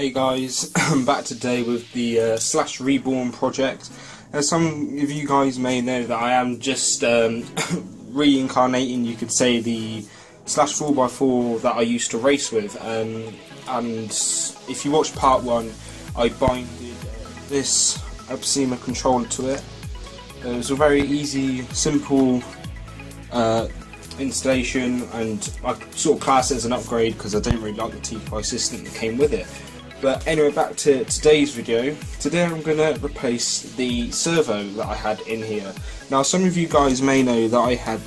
Hey guys, I'm back today with the Slash Reborn project. As some of you guys may know, that I am just reincarnating, you could say, the Slash 4x4 that I used to race with. And if you watch part 1, I binded this Upsema controller to it. It was a very easy, simple installation, and I sort of class it as an upgrade because I didn't really like the T5 system that came with it. But anyway, back to today's video. Today I'm going to replace the servo that I had in here. Now, some of you guys may know that I had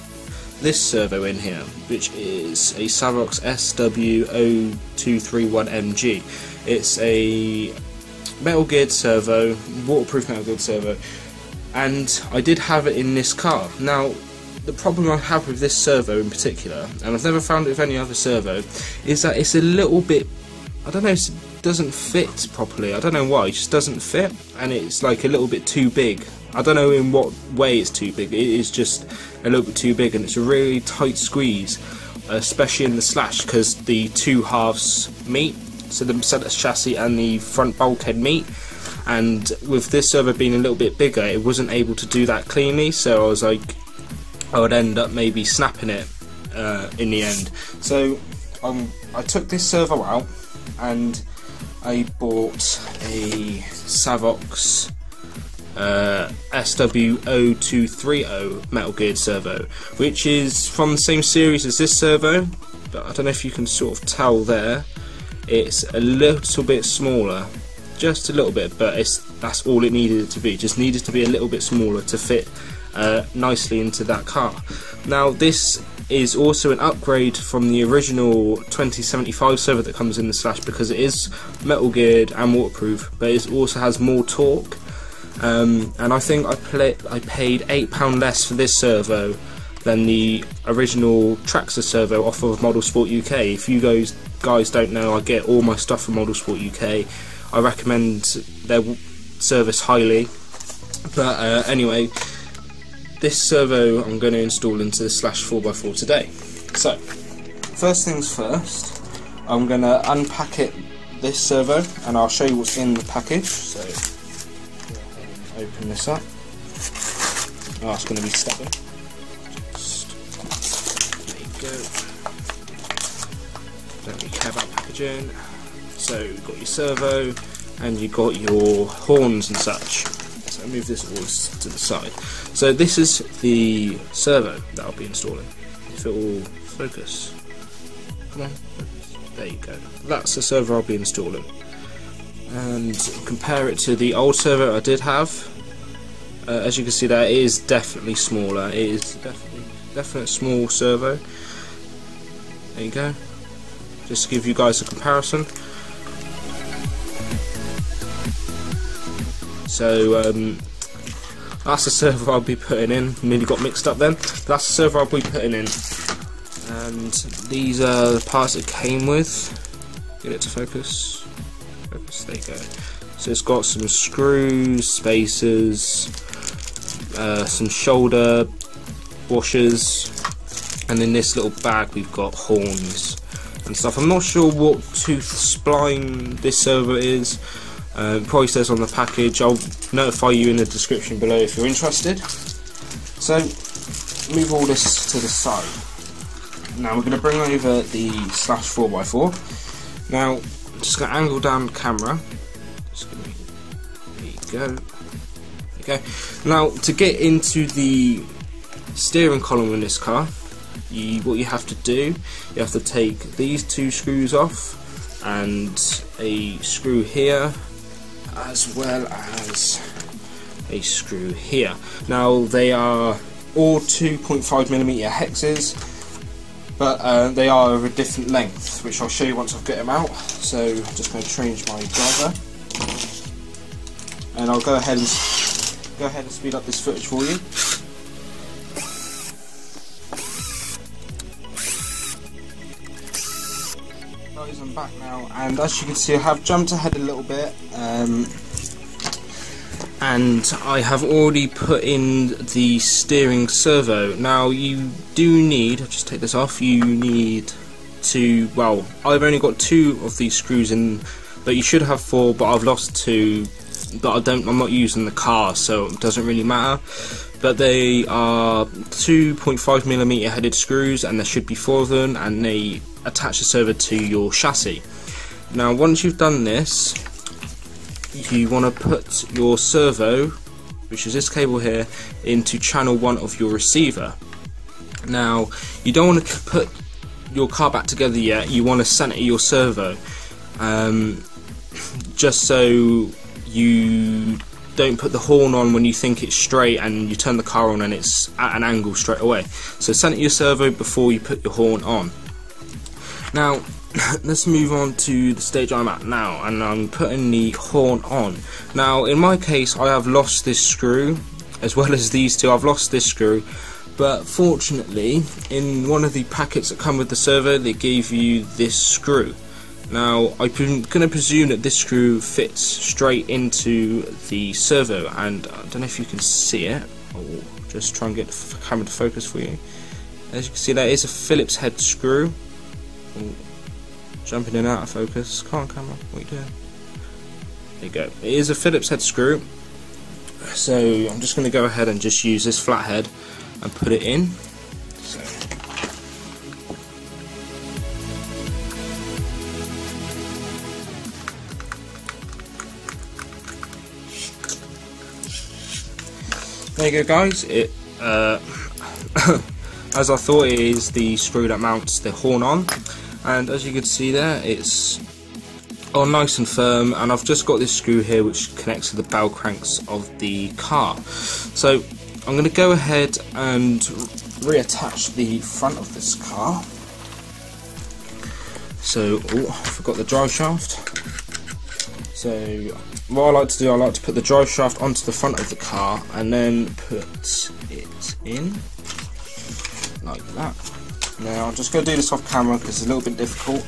this servo in here, which is a Savox SW0230MG. It's a metal geared servo, waterproof metal geared servo, and I did have it in this car. Now, the problem I have with this servo in particular, and I've never found it with any other servo, is that it's a little bit, I don't know, it doesn't fit properly. I don't know why, it just doesn't fit, and it's like a little bit too big. I don't know in what way it's too big, it is just a little bit too big, and it's a really tight squeeze, especially in the Slash, because the two halves meet, so the centre chassis and the front bulkhead meet, and with this servo being a little bit bigger, it wasn't able to do that cleanly, so I was like, I would end up maybe snapping it in the end. So I took this servo out and I bought a Savox SW0230 metal geared servo, which is from the same series as this servo, but I don't know if you can sort of tell there. It's a little bit smaller, just a little bit, but that's all it needed it to be. It just needed to be a little bit smaller to fit nicely into that car. Now, this is also an upgrade from the original 2075 servo that comes in the Slash, because it is metal geared and waterproof, but it also has more torque, and I think I paid £8 less for this servo than the original Traxxas servo off of Model Sport UK. If you guys don't know, I get all my stuff from Model Sport UK. I recommend their service highly. But anyway, this servo I'm going to install into the Slash 4x4 today. So, first things first, I'm going to unpack this servo, and I'll show you what's in the package. So, open this up. Oh, it's going to be stubborn. There you go. Don't really care about packaging. So, you've got your servo, and you've got your horns and such. So move this all to the side. So this is the servo that I'll be installing. If it will focus. Come on, focus. There you go. That's the servo I'll be installing. And compare it to the old servo I did have. As you can see, that it is definitely smaller. It is definitely small servo. There you go. Just to give you guys a comparison. So that's the servo I'll be putting in. Nearly got mixed up then. That's the servo I'll be putting in. And these are the parts it came with. Get it to focus. Focus, there you go. So it's got some screws, spacers, some shoulder washers, and in this little bag we've got horns and stuff. I'm not sure what tooth spline this servo is. Probably says on the package. I'll notify you in the description below if you're interested. So, move all this to the side. Now we're going to bring over the Slash 4x4. Now, I'm just going to angle down the camera. There you go. There you go. Now, to get into the steering column in this car, what you have to do, you have to take these two screws off, and a screw here, as well as a screw here. Now, they are all 2.5mm hexes, but they are of a different length, which I'll show you once I've got them out. So I'm just going to change my driver, and I'll go ahead and speed up this footage for you. I'm back now, and as you can see, I have jumped ahead a little bit, and I have already put in the steering servo. Now, you do need, I'll just take this off, you need to, well, I've only got 2 of these screws in but you should have 4, but I've lost 2, but I'm not using the car, so it doesn't really matter. But they are 2.5mm headed screws, and there should be 4 of them, and they attach the servo to your chassis. Now once you've done this, you want to put your servo, which is this cable here, into channel 1 of your receiver. Now you don't want to put your car back together yet, you want to center your servo, just so you don't put the horn on when you think it's straight and you turn the car on and it's at an angle straight away. So center your servo before you put your horn on. Now let's move on to the stage I'm at now, and I'm putting the horn on. Now in my case I have lost this screw, as well as these two. I've lost this screw, but fortunately in one of the packets that come with the servo they gave you this screw. Now I'm going to presume that this screw fits straight into the servo, and I don't know if you can see it. I'll just try and get the camera to focus for you. As you can see, there is a Phillips head screw. Oh, jumping in and out of focus. Come on, camera, what are you doing? There you go. It is a Phillips head screw. So I'm just going to go ahead and just use this flathead and put it in. So there you go, guys. It as I thought, it is the screw that mounts the horn on, and as you can see there, it's all nice and firm, and I've just got this screw here which connects to the bell cranks of the car. So I'm going to go ahead and reattach the front of this car. So, oh, I forgot the drive shaft. So what I like to do, I like to put the drive shaft onto the front of the car and then put it in like that. Now I'm just going to do this off camera because it's a little bit difficult.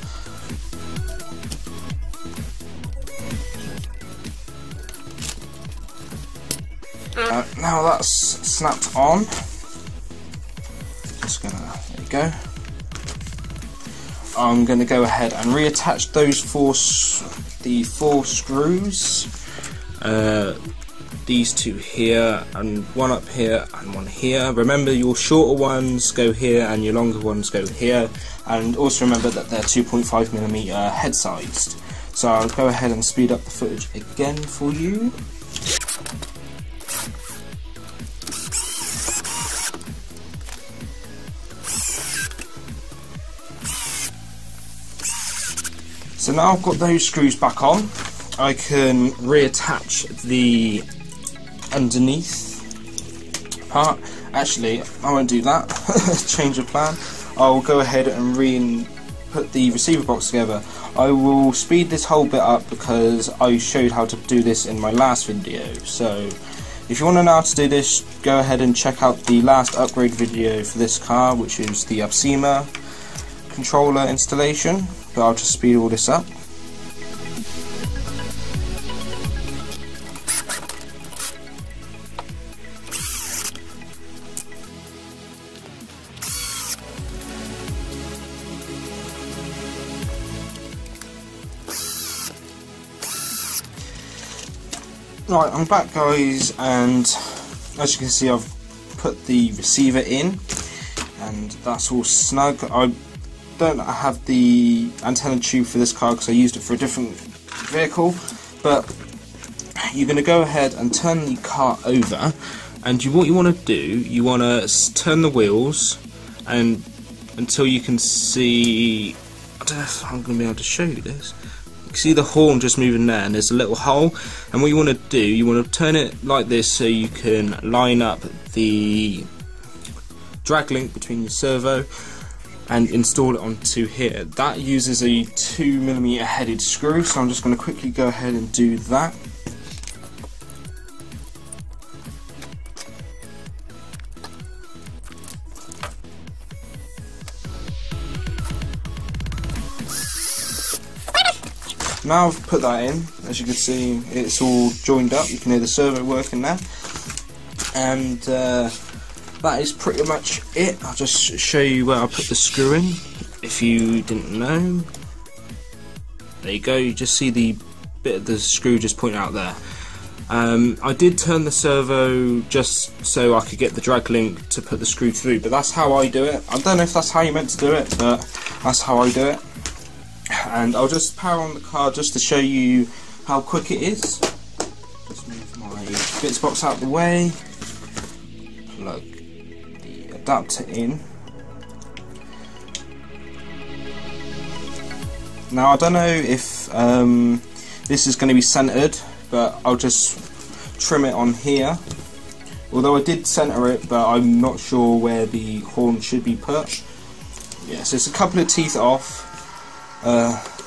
Now that's snapped on. Just gonna, there you go. I'm going to go ahead and reattach those four screws. These 2 here, and 1 up here and 1 here. Remember, your shorter ones go here and your longer ones go here, and also remember that they're 2.5mm head sized. So I'll go ahead and speed up the footage again for you. So now I've got those screws back on, I can reattach the underneath part. Actually, I won't do that. Change of plan. I'll go ahead and put the receiver box together. I will speed this whole bit up because I showed how to do this in my last video. So if you want to know how to do this, go ahead and check out the last upgrade video for this car, which is the Absema controller installation. But I'll just speed all this up. Right, I'm back, guys, and as you can see I've put the receiver in and that's all snug. I don't have the antenna tube for this car because I used it for a different vehicle, but you're going to go ahead and turn the car over, and what you want to do, you want to turn the wheels and until you can see, I don't know if I'm going to be able to show you this. You can see the horn just moving there, and there's a little hole, and what you want to do, you want to turn it like this so you can line up the drag link between your servo and install it onto here. That uses a 2mm headed screw, so I'm just going to quickly go ahead and do that. Now I've put that in, as you can see it's all joined up, you can hear the servo working there, and that is pretty much it. I'll just show you where I put the screw in, if you didn't know. There you go, you just see the bit of the screw just pointing out there. I did turn the servo just so I could get the drag link to put the screw through, but that's how I do it. I don't know if that's how you're meant to do it, but that's how I do it. And I'll just power on the car just to show you how quick it is. Just move my bits box out of the way, plug the adapter in. Now I don't know if this is going to be centered, but I'll just trim it on here. Although I did center it, but I'm not sure where the horn should be put. Yeah, so it's a couple of teeth off.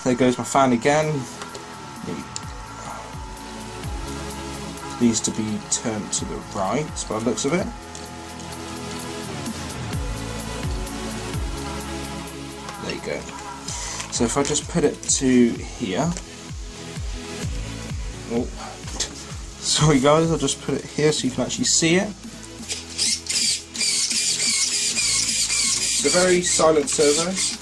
There goes my fan again. Needs to be turned to the right by the looks of it. There you go. So if I just put it to here. Oh, sorry guys, I'll just put it here so you can actually see it. It's a very silent servo. It's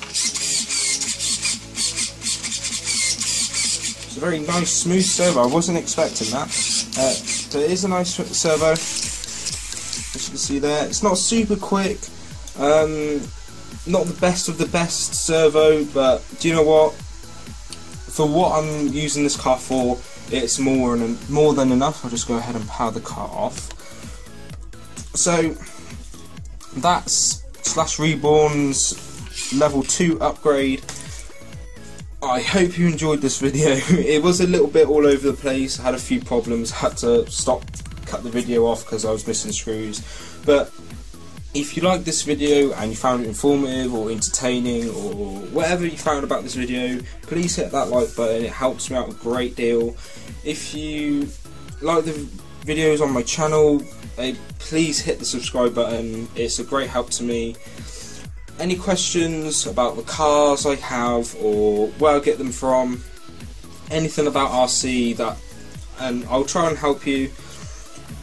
a very nice, smooth servo. I wasn't expecting that. So it is a nice servo, as you can see there. It's not super quick, not the best of the best servo, but do you know what? For what I'm using this car for, it's more than enough. I'll just go ahead and power the car off. So that's Slash Reborn's level 2 upgrade. I hope you enjoyed this video. It was a little bit all over the place. I had a few problems, had to cut the video off because I was missing screws. But if you liked this video and you found it informative or entertaining or whatever you found about this video, please hit that like button. It helps me out a great deal. If you like the videos on my channel, please hit the subscribe button. It's a great help to me. Any questions about the cars I have or where I get them from, anything about RC, and I'll try and help you,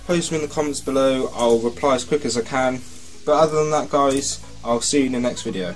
post them in the comments below. I'll reply as quick as I can. But other than that guys, I'll see you in the next video.